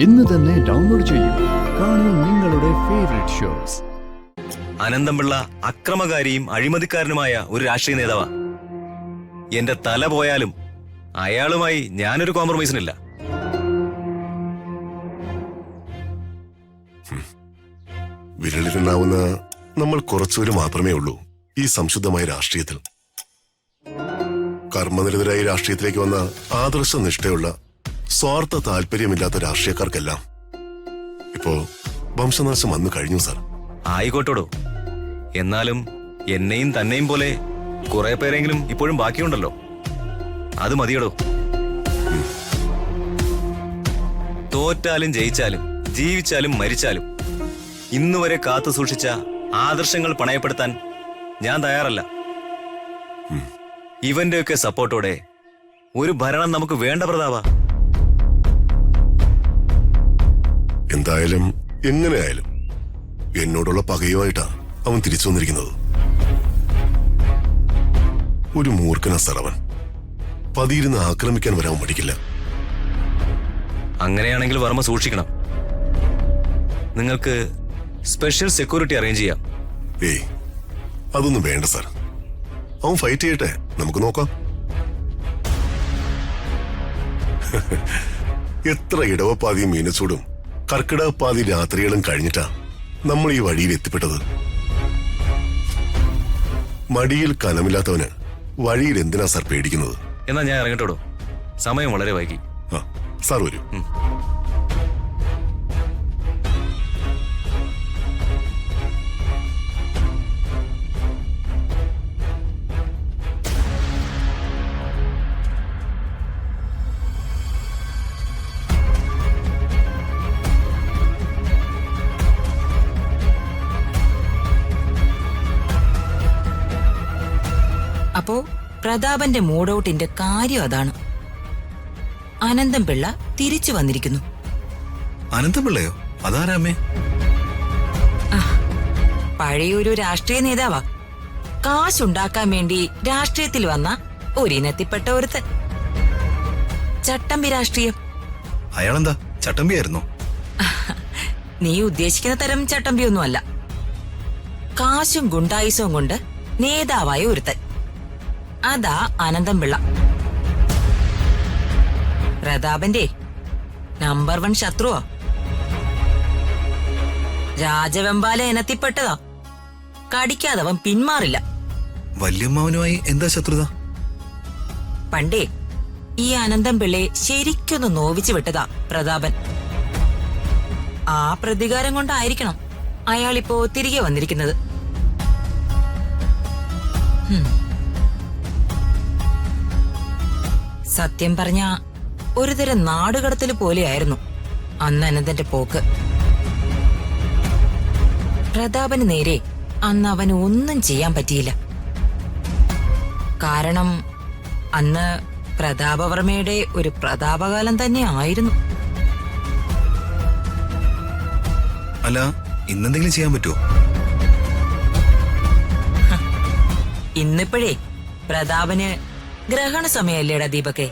ഇന്ന് തന്നെ ഡൗൺലോഡ് ചെയ്യൂ. കാണൂ നിങ്ങളുടെ ഫേവറേറ്റ് ഷോസ്. അനന്തംപിള്ള അക്രമകാരിയും അഴിമതിക്കാരനുമായ ഒരു രാഷ്ട്രീയ നേതാവാ. എന്റെ തല പോയാലും അയാളുമായി ഞാനൊരു കോംപ്രമൈസിനില്ല. വിരലിലുണ്ടാവുന്ന നമ്മൾ കുറച്ചുപേര് മാത്രമേ ഉള്ളൂ ഈ സംശുദ്ധമായ രാഷ്ട്രീയത്തിൽ. കർമ്മനിരതരായ രാഷ്ട്രീയത്തിലേക്ക് വന്ന ആദർശ നിഷ്ഠയുള്ള സ്വാർത്ഥ താല്പര്യമില്ലാത്ത രാഷ്ട്രീയക്കാർക്കെല്ലാം ഇപ്പോ വംശനാശം വന്നു കഴിഞ്ഞു സാർ. ആയിക്കോട്ടോടോ, എന്നാലും എന്നെയും തന്നെയും പോലെ കുറെ പേരെങ്കിലും ഇപ്പോഴും ബാക്കിയുണ്ടല്ലോ. അത് മതിയടോ. തോറ്റാലും ജയിച്ചാലും ജീവിച്ചാലും മരിച്ചാലും ഇന്നുവരെ കാത്തു സൂക്ഷിച്ച ആദർശങ്ങൾ പണയപ്പെടുത്താൻ ഞാൻ തയ്യാറല്ല. ഇവന്റെയൊക്കെ സപ്പോർട്ടോടെ ഒരു ഭരണം നമുക്ക് വേണ്ട പ്രതാപ. എന്തായാലും എങ്ങനെയായാലും എന്നോടുള്ള പകയുമായിട്ടാ അവൻ തിരിച്ചു വന്നിരിക്കുന്നത്. ഒരു മൂർഖനാ സാർ അവൻ. പതിയിരുന്ന് ആക്രമിക്കാൻ വരാൻ മടിക്കില്ല. അങ്ങനെയാണെങ്കിൽ വർമ്മ സൂക്ഷിക്കണം. നിങ്ങൾക്ക് സ്പെഷ്യൽ സെക്യൂരിറ്റി അറേഞ്ച് ചെയ്യാം. ഏയ്, അതൊന്നും വേണ്ട സാർ. അവൻ ഫൈറ്റ് ചെയ്യട്ടെ, നമുക്ക് നോക്കാം. എത്ര ഇടവപ്പാതിയും മീനച്ചൂടും കർക്കിടകപ്പാതി രാത്രികളും കഴിഞ്ഞിട്ടാ നമ്മൾ ഈ വഴിയിൽ എത്തിപ്പെട്ടത്. മടിയിൽ കനമില്ലാത്തവന് വഴിയിൽ എന്തിനാ സാർ പേടിക്കുന്നത്? എന്നാ ഞാൻ ഇറങ്ങട്ടോടോ, സമയം വളരെ വൈകി. ആ സാർ വരൂ. അപ്പോ പ്രതാപന്റെ മൂഡൌട്ടിന്റെ കാര്യം അതാണ്. അനന്തംപിള്ള തിരിച്ചു വന്നിരിക്കുന്നു. അനന്തപിള്ളയോ? അതാരാമേ? പഴയൊരു രാഷ്ട്രീയ നേതാവാ. കാശുണ്ടാക്കാൻ വേണ്ടി രാഷ്ട്രീയത്തിൽ വന്ന ഒരിനത്തിപ്പെട്ട ഒരുത്തൻ. ചട്ടമ്പി രാഷ്ട്രീയം. അയാളെന്താ ചട്ടമ്പിയായിരുന്നോ? നീ ഉദ്ദേശിക്കുന്ന തരം ചട്ടമ്പിയൊന്നുമല്ല. കാശും ഗുണ്ടായുസവും കൊണ്ട് നേതാവായ ഒരുത്തൻ. അതാ അനന്തംപിള്ള. പ്രതാപന്റെ നമ്പർ 1 ശത്രുവാ. രാജവെമ്പാല ഇനത്തിപ്പെട്ടതാ. കടിക്കാതവൻ പിന്മാറില്ല. വല്യമ്മാവനുമായി എന്താ ശത്രുത? പണ്ടേ ഈ അനന്തംപിള്ളയെ ശരിക്കൊന്ന് നോവിച്ചു വിട്ടതാ പ്രതാപൻ. ആ പ്രതികാരം കൊണ്ടായിരിക്കണം അയാളിപ്പോ തിരികെ വന്നിരിക്കുന്നത്. സത്യം പറഞ്ഞ ഒരുതരം നാടുകടത്തല് പോലെയായിരുന്നു അന്ന് അനന്തന്റെ പോക്ക്. പ്രതാപന് നേരെ അന്ന് അവന് ഒന്നും ചെയ്യാൻ പറ്റിയില്ല. കാരണം അന്ന് പ്രതാപവർമ്മയുടെ ഒരു പ്രതാപകാലം തന്നെ ആയിരുന്നു. അല്ല, ഇന്നെന്തെങ്കിലും ചെയ്യാൻ പറ്റുമോ? ഇന്നിപ്പോഴേ പ്രതാപന് ഗ്രഹണ സമയല്ലേടാ ദീപക്കെ.